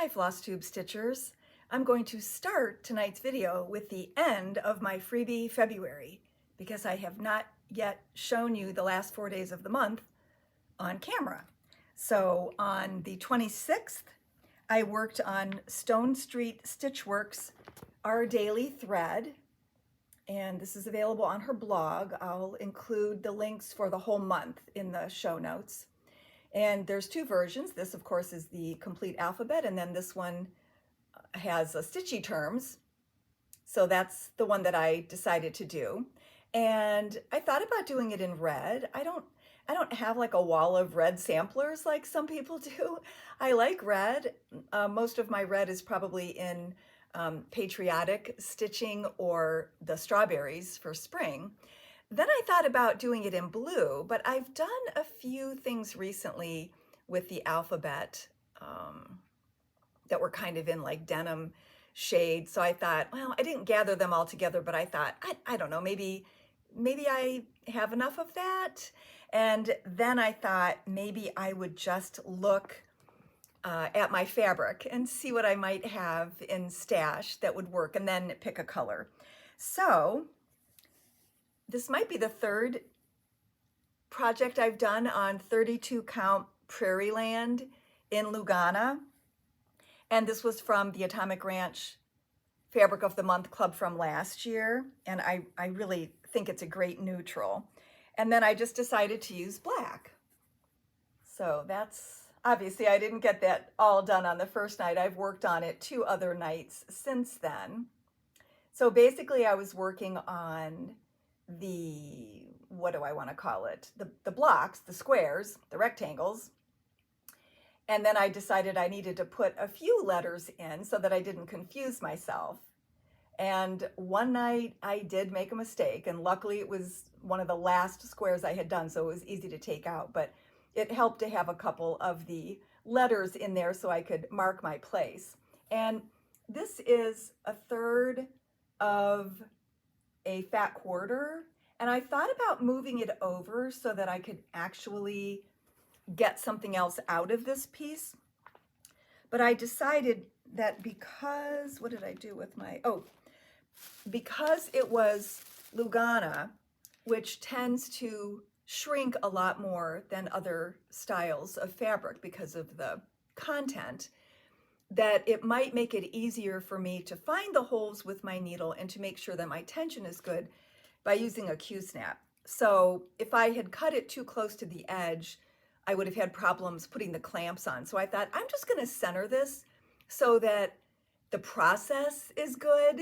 Hi FlossTube Stitchers. I'm going to start tonight's video with the end of my Freebie February because I have not yet shown you the last 4 days of the month on camera. So on the 26th, I worked on Stone Street Stitchworks Our Daily Thread, and this is available on her blog. I'll include the links for the whole month in the show notes. And there's two versions. This, of course, is the complete alphabet, and then this one has stitchy terms. So that's the one that I decided to do. And I thought about doing it in red. I don't have like a wall of red samplers like some people do. I like red. Most of my red is probably in patriotic stitching or the strawberries for spring. Then I thought about doing it in blue, but I've done a few things recently with the alphabet that were kind of in like denim shades. So I thought, well, I didn't gather them all together, but I thought, I don't know, maybe I have enough of that. And then I thought maybe I would just look at my fabric and see what I might have in stash that would work, and then pick a color. So this might be the third project I've done on 32 count Prairie Land in Lugana. And this was from the Atomic Ranch Fabric of the Month Club from last year. And I really think it's a great neutral. And then I just decided to use black. So that's, obviously I didn't get that all done on the first night. I've worked on it 2 other nights since then. So basically I was working on the, what do I want to call it? The blocks, the squares, the rectangles. And then I decided I needed to put a few letters in so that I didn't confuse myself. And one night I did make a mistake, and luckily it was one of the last squares I had done, so it was easy to take out, but it helped to have a couple of the letters in there so I could mark my place. And this is 1/3 of a fat quarter, and I thought about moving it over so that I could actually get something else out of this piece. But I decided that because, what did I do with my, because it was Lugana, which tends to shrink a lot more than other styles of fabric because of the content, that it might make it easier for me to find the holes with my needle and to make sure that my tension is good by using a Q-snap. So if I had cut it too close to the edge, I would have had problems putting the clamps on. So I thought, I'm just going to center this so that the process is good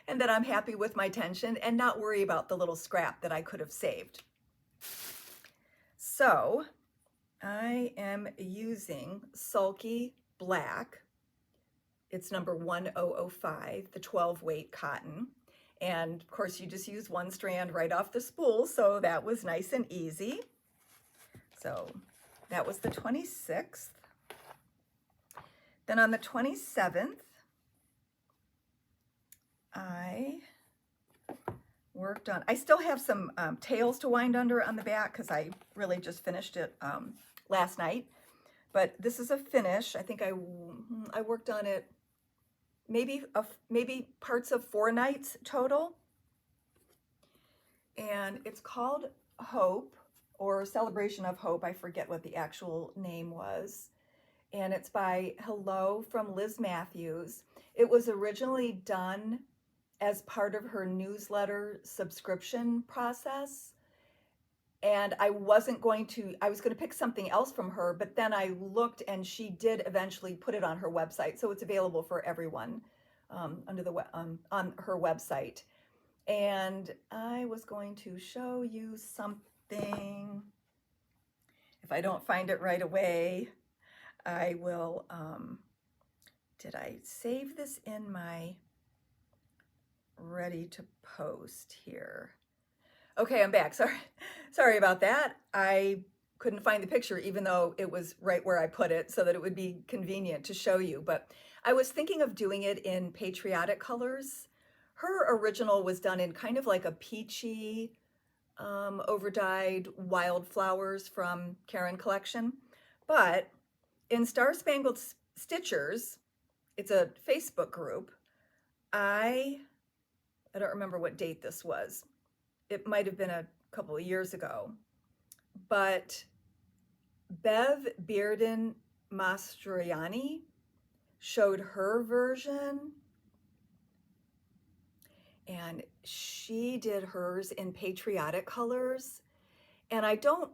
and that I'm happy with my tension and not worry about the little scrap that I could have saved. So I am using Sulky Black. It's number 1005, the 12 weight cotton. And of course you just use one strand right off the spool, so that was nice and easy. So that was the 26th. Then on the 27th, I worked on, I still have some tails to wind under on the back because I really just finished it last night. But this is a finish. I think I worked on it maybe parts of 4 nights total. And it's called Hope, or Celebration of Hope. I forget what the actual name was. And it's by Hello from Liz Matthews. It was originally done as part of her newsletter subscription process. And I was going to pick something else from her, but then I looked and she did eventually put it on her website. So it's available for everyone on her website. And I was going to show you something. If I don't find it right away, I will, did I save this in my ready to post here? Okay, I'm back. Sorry about that. I couldn't find the picture even though it was right where I put it so that it would be convenient to show you. But I was thinking of doing it in patriotic colors. Her original was done in kind of like a peachy, overdyed wildflowers from Karen collection. But in Star Spangled Stitchers, it's a Facebook group. I don't remember what date this was. It might have been a couple of years ago, but Bev Bearden Mastroianni showed her version, and she did hers in patriotic colors. And I don't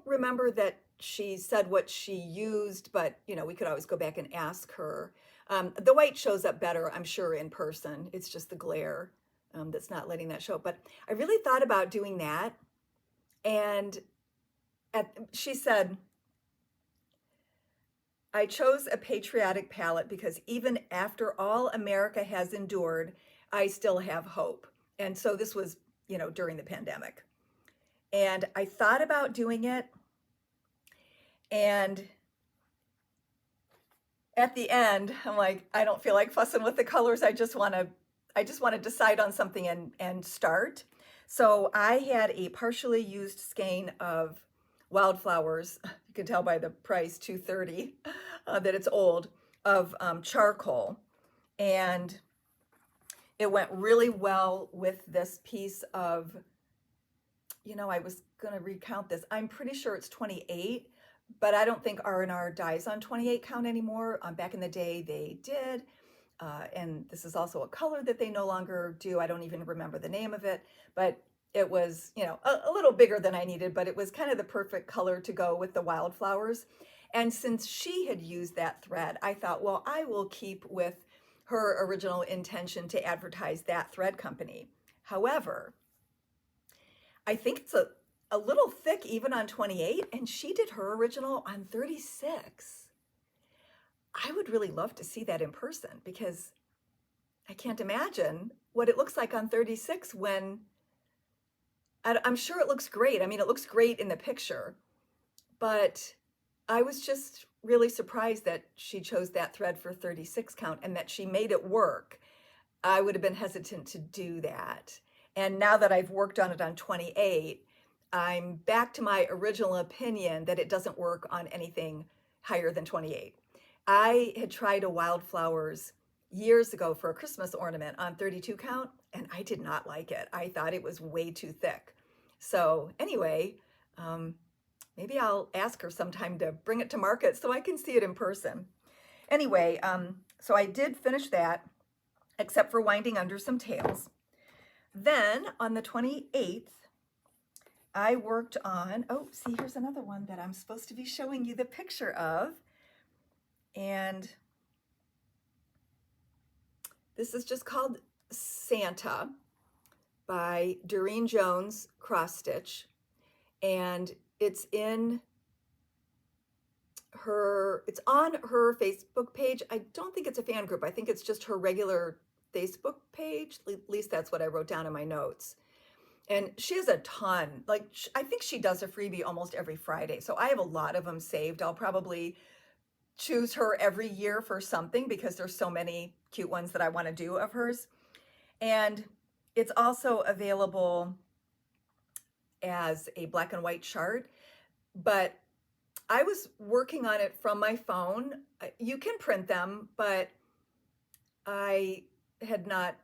remember that she said what she used, but you know, we could always go back and ask her. The white shows up better, I'm sure, in person. It's just the glare that's not letting that show. But I really thought about doing that. And she said, I chose a patriotic palette because even after all America has endured, I still have hope. And so this was, you know, during the pandemic. And I thought about doing it. And at the end, I'm like, I don't feel like fussing with the colors. I just want to decide on something and start. So I had a partially used skein of Wildflowers. You can tell by the price, $2.30, that it's old, of charcoal. And it went really well with this piece of, you know, I was going to recount this. I'm pretty sure it's 28, but I don't think R&R dyes on 28 count anymore. Back in the day, they did. And this is also a color that they no longer do. I don't even remember the name of it, but it was, you know, a little bigger than I needed, but it was kind of the perfect color to go with the Wildflowers. And since she had used that thread, I thought, well, I will keep with her original intention to advertise that thread company. However, I think it's a little thick even on 28, and she did her original on 36. I would really love to see that in person because I can't imagine what it looks like on 36 when I'm sure it looks great. I mean, it looks great in the picture, but I was just really surprised that she chose that thread for 36 count and that she made it work. I would have been hesitant to do that. And now that I've worked on it on 28, I'm back to my original opinion that it doesn't work on anything higher than 28. I had tried a Wildflowers years ago for a Christmas ornament on 32 count, and I did not like it. I thought it was way too thick. So anyway, maybe I'll ask her sometime to bring it to market so I can see it in person. Anyway, so I did finish that, except for winding under some tails. Then on the 28th, I worked on, oh, see, here's another one that I'm supposed to be showing you the picture of. And this is just called Santa by Doreen Jones Cross Stitch. And it's on her Facebook page. I don't think it's a fan group. I think it's just her regular Facebook page. At least that's what I wrote down in my notes. And she has a ton. Like, I think she does a freebie almost every Friday. So I have a lot of them saved. I'll probably choose her every year for something because there's so many cute ones that I want to do of hers. And it's also available as a black and white chart, but I was working on it from my phone. You can print them, but I had not,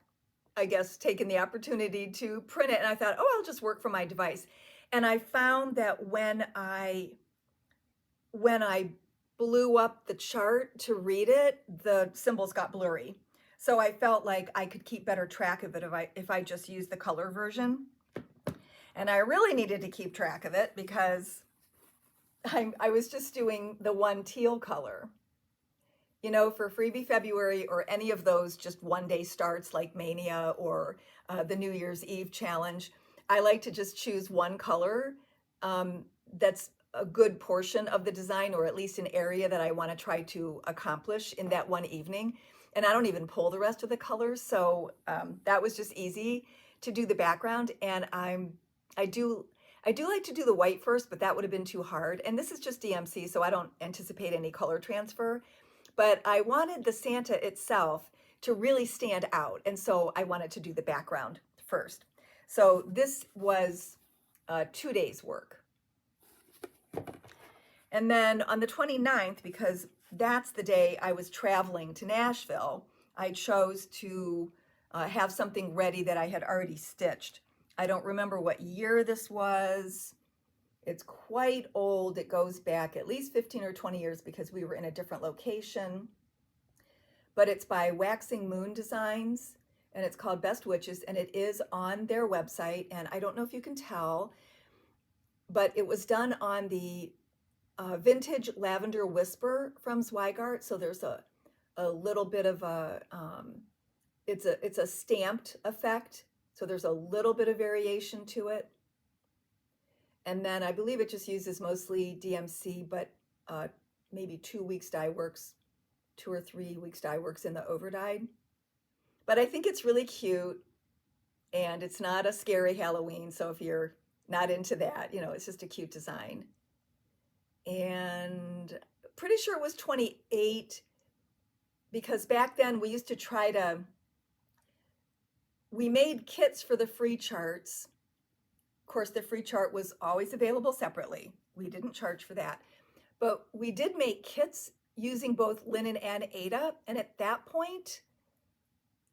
I guess, taken the opportunity to print it. And I thought, oh, I'll just work from my device. And I found that when I blew up the chart to read it, the symbols got blurry. So I felt like I could keep better track of it if I just used the color version. And I really needed to keep track of it because I was just doing the one teal color. You know, for Freebie February or any of those just one-day starts like Mania or the New Year's Eve challenge, I like to just choose one color that's a good portion of the design, or at least an area that I want to try to accomplish in that one evening. And I don't even pull the rest of the colors. So that was just easy to do the background. And I do like to do the white first, but that would have been too hard. And this is just DMC, so I don't anticipate any color transfer. But I wanted the Santa itself to really stand out. And so I wanted to do the background first. So this was 2 days work. And then on the 29th, because that's the day I was traveling to Nashville. I chose to have something ready that I had already stitched. I don't remember what year this was. It's quite old. It goes back at least 15 or 20 years because we were in a different location. But it's by Waxing Moon Designs, and it's called Best Witches, and it is on their website. And I don't know if you can tell, but it was done on the vintage Lavender Whisper from Zweigart. So there's a little bit of a, it's a stamped effect. So there's a little bit of variation to it. And then I believe it just uses mostly DMC, but maybe 2 weeks dye works, 2 or 3 weeks dye works in the overdyed. But I think it's really cute, and it's not a scary Halloween. So if you're not into that, you know, it's just a cute design. And pretty sure it was 28, because back then we used to try to, we made kits for the free charts. Of course, the free chart was always available separately. We didn't charge for that. But we did make kits using both linen and Aida. And at that point,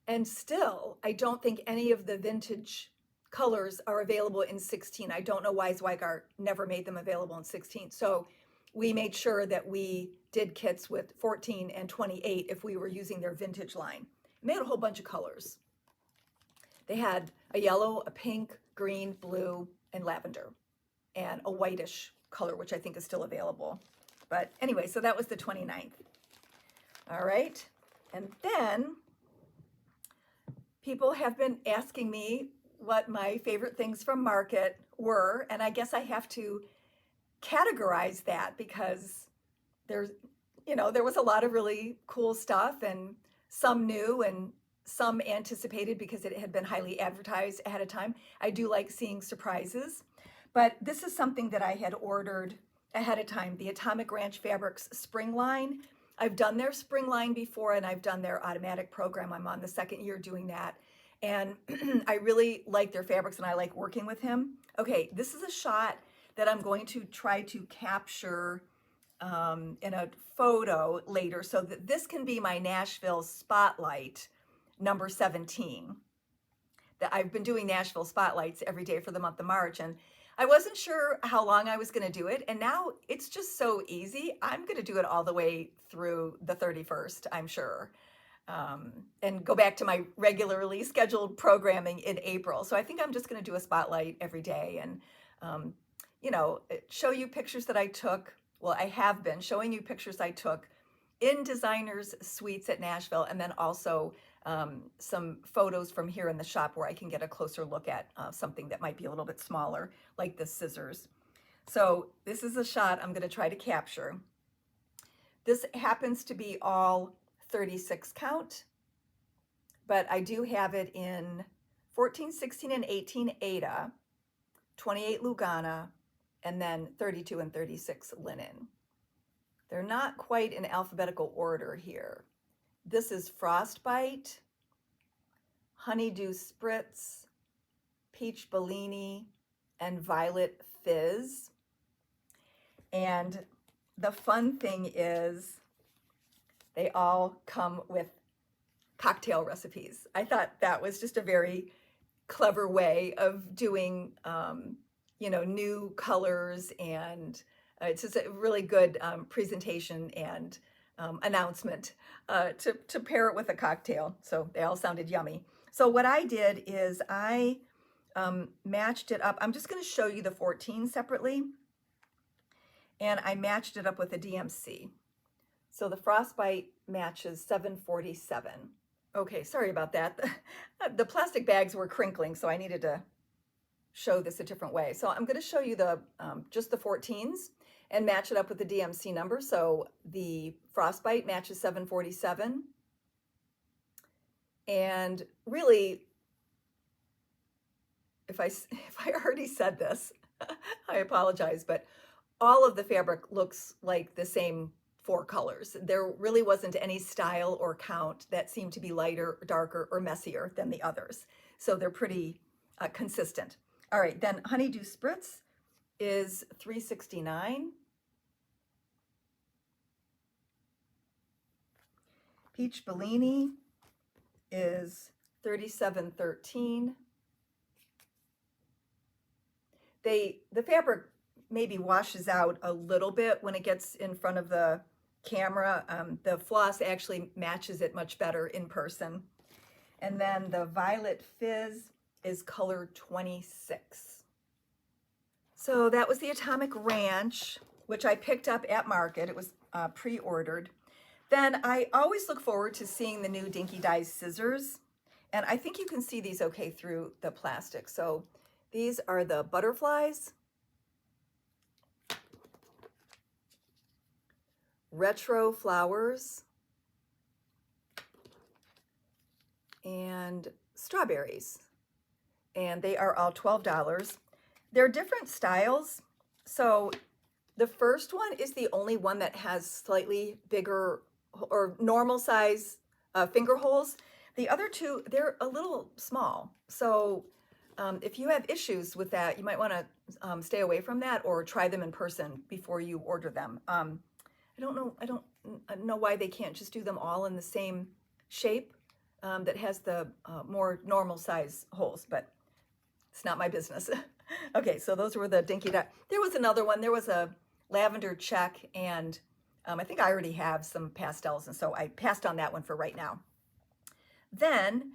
and still, I don't think any of the vintage colors are available in 16. I don't know why Zweigart never made them available in 16. So we made sure that we did kits with 14 and 28 if we were using their vintage line. And they had a whole bunch of colors. They had a yellow, a pink, green, blue, and lavender, and a whitish color, which I think is still available. But anyway, so that was the 29th. All right. And then people have been asking me what my favorite things from Market were, and I guess I have to categorize that because there's, you know, there was a lot of really cool stuff, and some new and some anticipated because it had been highly advertised ahead of time. I do like seeing surprises, but this is something that I had ordered ahead of time, the Atomic Ranch Fabrics spring line. I've done their spring line before, and I've done their automatic program. I'm on the 2nd year doing that, and I really like their fabrics, and I like working with him. Okay, this is a shot that I'm going to try to capture in a photo later so that this can be my Nashville spotlight number 17. That I've been doing Nashville spotlights every day for the month of March, and I wasn't sure how long I was going to do it, and now it's just so easy. I'm going to do it all the way through the 31st, I'm sure, and go back to my regularly scheduled programming in April. So I think I'm just going to do a spotlight every day, and you know, show you pictures that I took. Well, I have been showing you pictures I took in designers' suites at Nashville, and then also some photos from here in the shop where I can get a closer look at something that might be a little bit smaller, like the scissors. So this is a shot I'm going to try to capture. This happens to be all 36 count, but I do have it in 14, 16, and 18 Aida, 28 Lugana, and then 32 and 36 linen. They're not quite in alphabetical order here. This is Frostbite, Honeydew Spritz, Peach Bellini, and Violet Fizz. And the fun thing is they all come with cocktail recipes. I thought that was just a very clever way of doing, you know, new colors, and it's just a really good presentation and announcement to pair it with a cocktail. So they all sounded yummy. So what I did is I matched it up. I'm just going to show you the 14 separately, and I matched it up with a DMC. So the Frostbite matches 747. Okay, sorry about that. The plastic bags were crinkling, so I needed to show this a different way. So I'm going to show you the just the 14s and match it up with the DMC number. So the Frostbite matches 747. And really, if I already said this, I apologize, but all of the fabric looks like the same 4 colors. There really wasn't any style or count that seemed to be lighter, darker, or messier than the others. So they're pretty consistent. All right, then Honeydew Spritz is 369. Peach Bellini is $37.13. The fabric maybe washes out a little bit when it gets in front of the camera. The floss actually matches it much better in person. And then the Violet Fizz is color 26. So that was the Atomic Ranch, which I picked up at Market. It was pre-ordered. Then I always look forward to seeing the new Dinky Dyes scissors. And I think you can see these okay through the plastic. So these are the butterflies. Retro flowers. And strawberries. And they are all $12. They're different styles. So the first one is the only one that has slightly bigger or normal size finger holes. The other two, they're a little small. So if you have issues with that, you might want to stay away from that or try them in person before you order them. I don't know why they can't just do them all in the same shape that has the more normal size holes, but it's not my business. Okay, so those were the Dinky Dye. There was another one. There was a lavender check, and I think I already have some pastels, and so I passed on that one for right now. Then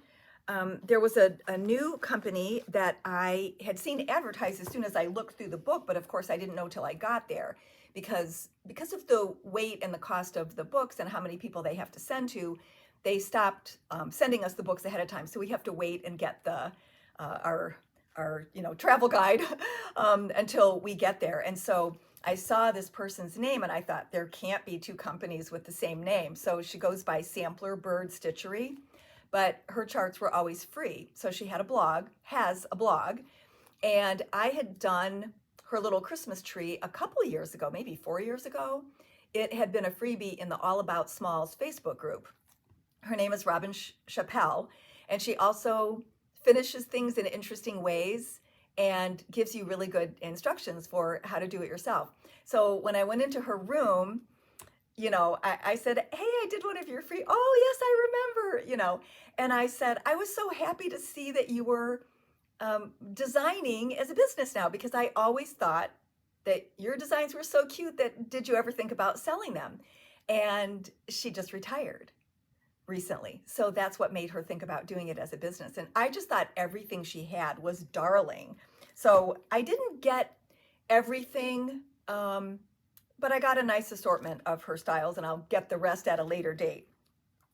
there was a new company that I had seen advertised as soon as I looked through the book, but of course I didn't know till I got there because of the weight and the cost of the books and how many people they have to send to, they stopped sending us the books ahead of time. So we have to wait and get the our travel guide until we get there. And so I saw this person's name and I thought there can't be two companies with the same name. So she goes by Sampler Bird Stitchery, but her charts were always free. So she has a blog, and I had done her little Christmas tree a couple of years ago, maybe 4 years ago. It had been a freebie in the All About Smalls Facebook group. Her name is Robin Chappelle, and she also finishes things in interesting ways and gives you really good instructions for how to do it yourself. So when I went into her room, I said, hey, I did one of your free, oh yes, I remember, and I said, I was so happy to see that you were designing as a business now, because I always thought that your designs were so cute that did you ever think about selling them? And she just retired recently. So that's what made her think about doing it as a business. And I just thought everything she had was darling. So I didn't get everything, but I got a nice assortment of her styles, and I'll get the rest at a later date.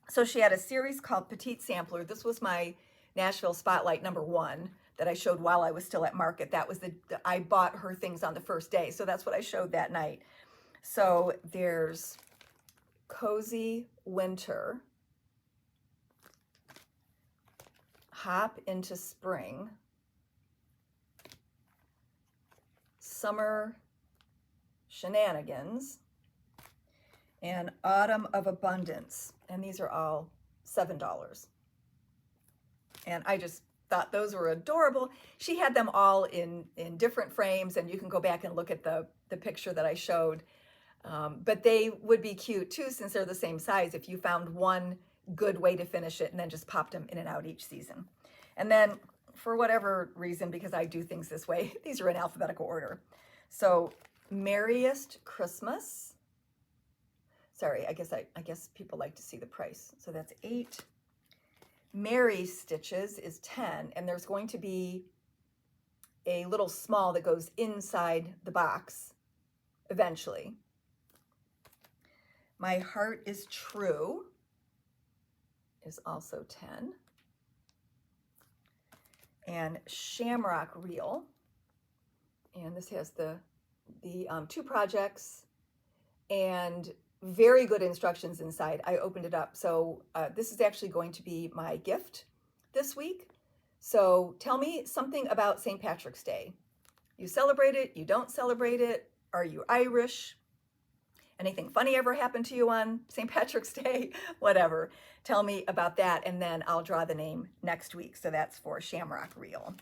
So she had a series called Petite Sampler. This was my Nashville Spotlight #1 that I showed while I was still at Market. That was I bought her things on the first day. So that's what I showed that night. So there's Cozy Winter, Hop into Spring, Summer Shenanigans, and Autumn of Abundance. And these are all $7. And I just thought those were adorable. She had them all in different frames, and you can go back and look at the picture that I showed. But they would be cute too, since they're the same size, if you found one good way to finish it and then just popped them in and out each season. And then for whatever reason, because I do things this way, these are in alphabetical order. So Merriest Christmas. Sorry, I guess people like to see the price. So that's $8. Merry Stitches is $10, and there's going to be a little small that goes inside the box eventually. My Heart is True is also $10. And Shamrock Reel, and this has the 2 projects and very good instructions inside. I opened it up. So this is actually going to be my gift this week. So tell me something about St. Patrick's Day. You celebrate it? You don't celebrate it? Are you Irish? Anything funny ever happened to you on St. Patrick's Day? Whatever. Tell me about that, and then I'll draw the name next week. So that's for Shamrock Reel.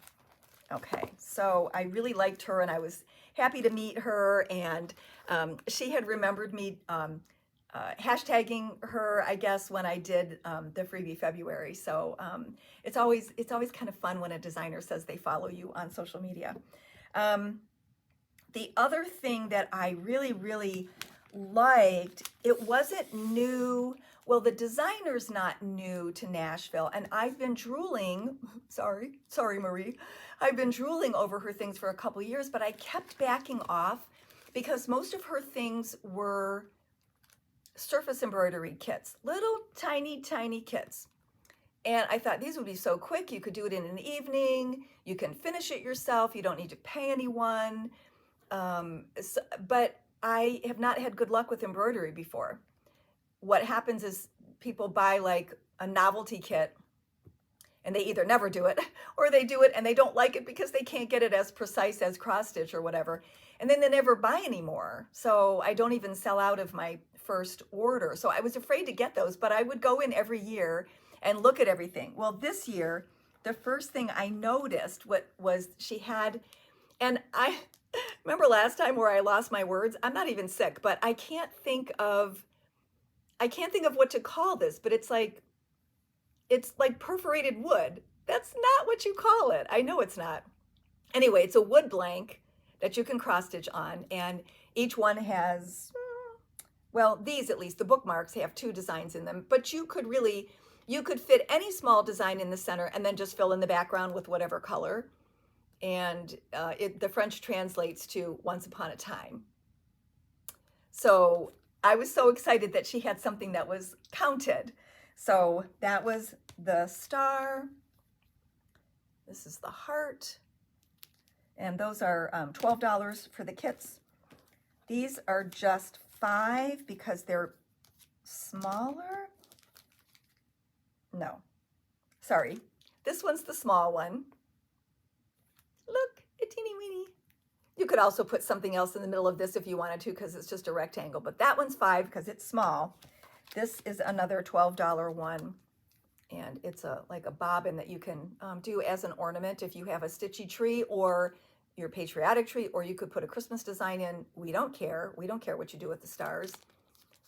Okay, so I really liked her, and I was happy to meet her, and she had remembered me hashtagging her, I guess, when I did the Freebie February. So it's always kind of fun when a designer says they follow you on social media. The other thing that I really, really liked, it wasn't new. Well, the designer's not new to Nashville, and I've been drooling, sorry Marie, I've been drooling over her things for a couple years, but I kept backing off because most of her things were surface embroidery kits, little tiny kits. And I thought these would be so quick. You could do it in an evening. You can finish it yourself. You don't need to pay anyone. But I have not had good luck with embroidery before. What happens is people buy like a novelty kit and they either never do it or they do it and they don't like it because they can't get it as precise as cross stitch or whatever. And then they never buy anymore. So I don't even sell out of my first order. So I was afraid to get those, but I would go in every year and look at everything. Well, this year, the first thing I noticed was she had, and I remember last time where I lost my words. I'm not even sick, but I can't think of what to call this, but it's like perforated wood. That's not what you call it. I know it's not. Anyway, it's a wood blank that you can cross stitch on, and each one has, well, these at least, the bookmarks have 2 designs in them, but you could fit any small design in the center and then just fill in the background with whatever color. And the French translates to once upon a time. So I was so excited that she had something that was counted. So that was the star. This is the heart. And those are $12 for the kits. These are just $5 because they're smaller. No, sorry. This one's the small one. Look, a teeny weeny. You could also put something else in the middle of this if you wanted to because it's just a rectangle, but that one's $5 because it's small. This is another $12 one, and it's like a bobbin that you can do as an ornament if you have a stitchy tree or your patriotic tree, or you could put a Christmas design in. We don't care. We don't care what you do with the stars.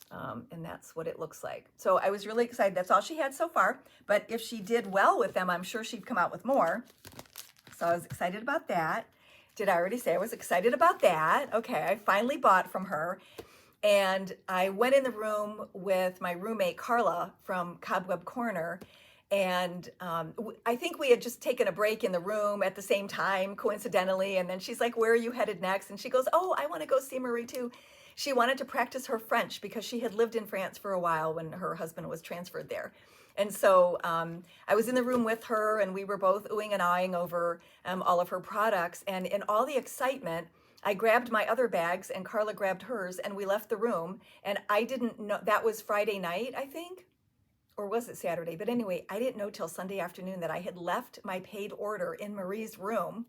And that's what it looks like. So I was really excited. That's all she had so far, but if she did well with them, I'm sure she'd come out with more. So I was excited about that. Did I already say I was excited about that? Okay, I finally bought from her. And I went in the room with my roommate, Carla, from Cobweb Corner. And I think we had just taken a break in the room at the same time, coincidentally. And then she's like, where are you headed next? And she goes, oh, I want to go see Marie too. She wanted to practice her French because she had lived in France for a while when her husband was transferred there. And so I was in the room with her, and we were both oohing and aahing over all of her products. And in all the excitement, I grabbed my other bags, and Carla grabbed hers, and we left the room. And I didn't know, that was Friday night, I think, or was it Saturday? But anyway, I didn't know till Sunday afternoon that I had left my paid order in Marie's room.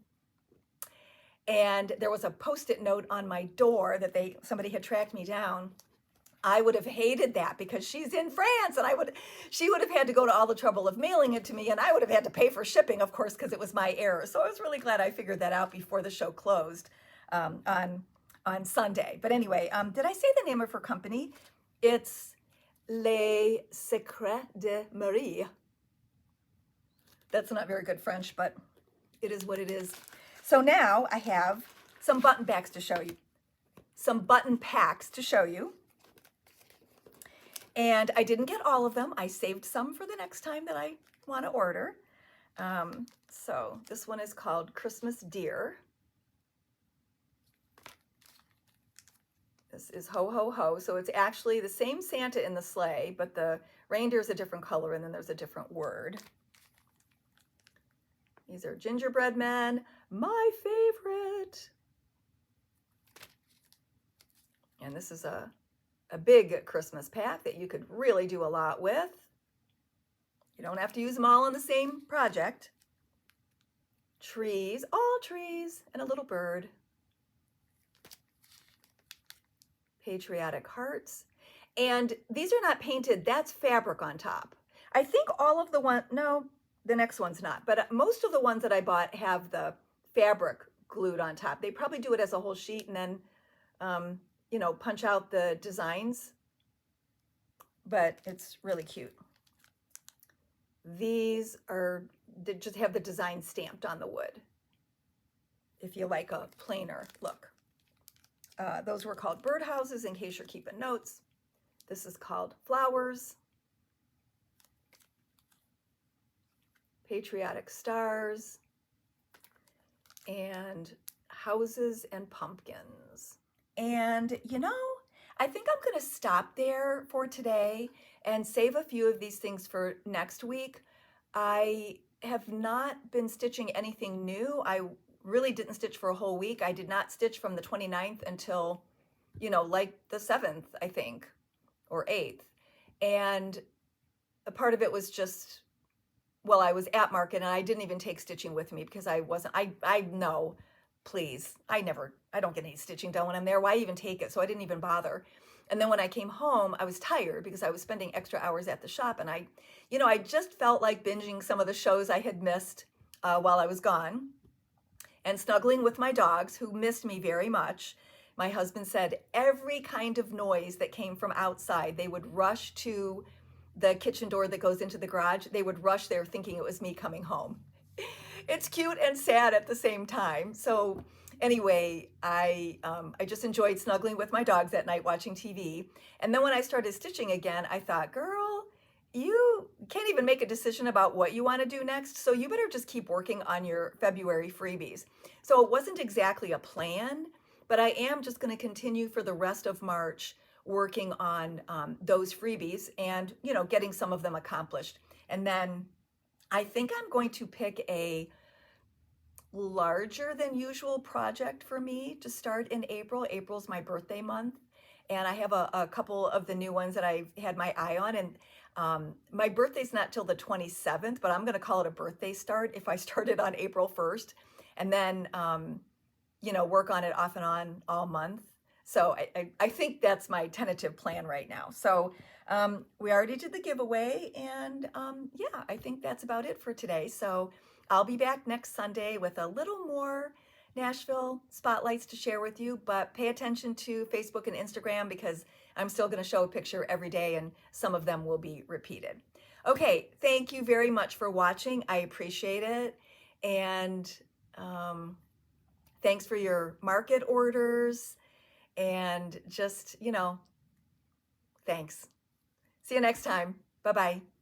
And there was a Post-it note on my door that somebody had tracked me down. I would have hated that because she's in France, and she would have had to go to all the trouble of mailing it to me, and I would have had to pay for shipping, of course, because it was my error. So I was really glad I figured that out before the show closed on Sunday. But anyway, did I say the name of her company? It's Les Secrets de Marie. That's not very good French, but it is what it is. So now I have some button backs to show you, some button packs to show you. And I didn't get all of them. I saved some for the next time that I want to order. So this one is called Christmas Deer. This is Ho Ho Ho. So it's actually the same Santa in the sleigh, but the reindeer is a different color, and then there's a different word. These are gingerbread men, my favorite. And this is a big Christmas pack that you could really do a lot with. You don't have to use them all on the same project. Trees, all trees, and a little bird. Patriotic hearts. And these are not painted, that's fabric on top. I think all of no, the next one's not, but most of the ones that I bought have the fabric glued on top. They probably do it as a whole sheet and then, you know, punch out the designs but it's really cute. These are, they just have the design stamped on the wood, if you like a plainer look. Those were called birdhouses, in case you're keeping notes. This is called flowers. Patriotic stars. And houses and pumpkins. And you know, I think I'm going to stop there for today and save a few of these things for next week. I have not been stitching anything new. I really didn't stitch for a whole week. I did not stitch from the 29th until, you know, like the 7th, I think, or 8th. And a part of it was just, well, I was at market and I didn't even take stitching with me because I wasn't, I know, please, I don't get any stitching done when I'm there. Why even take it? So I didn't even bother. And then when I came home, I was tired because I was spending extra hours at the shop, and I just felt like binging some of the shows I had missed while I was gone, and snuggling with my dogs, who missed me very much. My husband said every kind of noise that came from outside, they would rush to the kitchen door that goes into the garage. They would rush there thinking it was me coming home. It's cute and sad at the same time. So anyway, I just enjoyed snuggling with my dogs at night watching TV. And then when I started stitching again, I thought, girl, you can't even make a decision about what you want to do next. So you better just keep working on your February freebies. So it wasn't exactly a plan, but I am just going to continue for the rest of March working on those freebies and, you know, getting some of them accomplished. And then I think I'm going to pick a larger than usual project for me to start in April. April's my birthday month, and I have a couple of the new ones that I've had my eye on. And my birthday's not till the 27th, but I'm going to call it a birthday start if I started on April 1st, and then you know, work on it off and on all month. So I think that's my tentative plan right now. So we already did the giveaway, and yeah, I think that's about it for today. So I'll be back next Sunday with a little more Nashville spotlights to share with you, but pay attention to Facebook and Instagram because I'm still going to show a picture every day, and some of them will be repeated. Okay, thank you very much for watching. I appreciate it. And thanks for your market orders. And just, you know, thanks. See you next time. Bye-bye.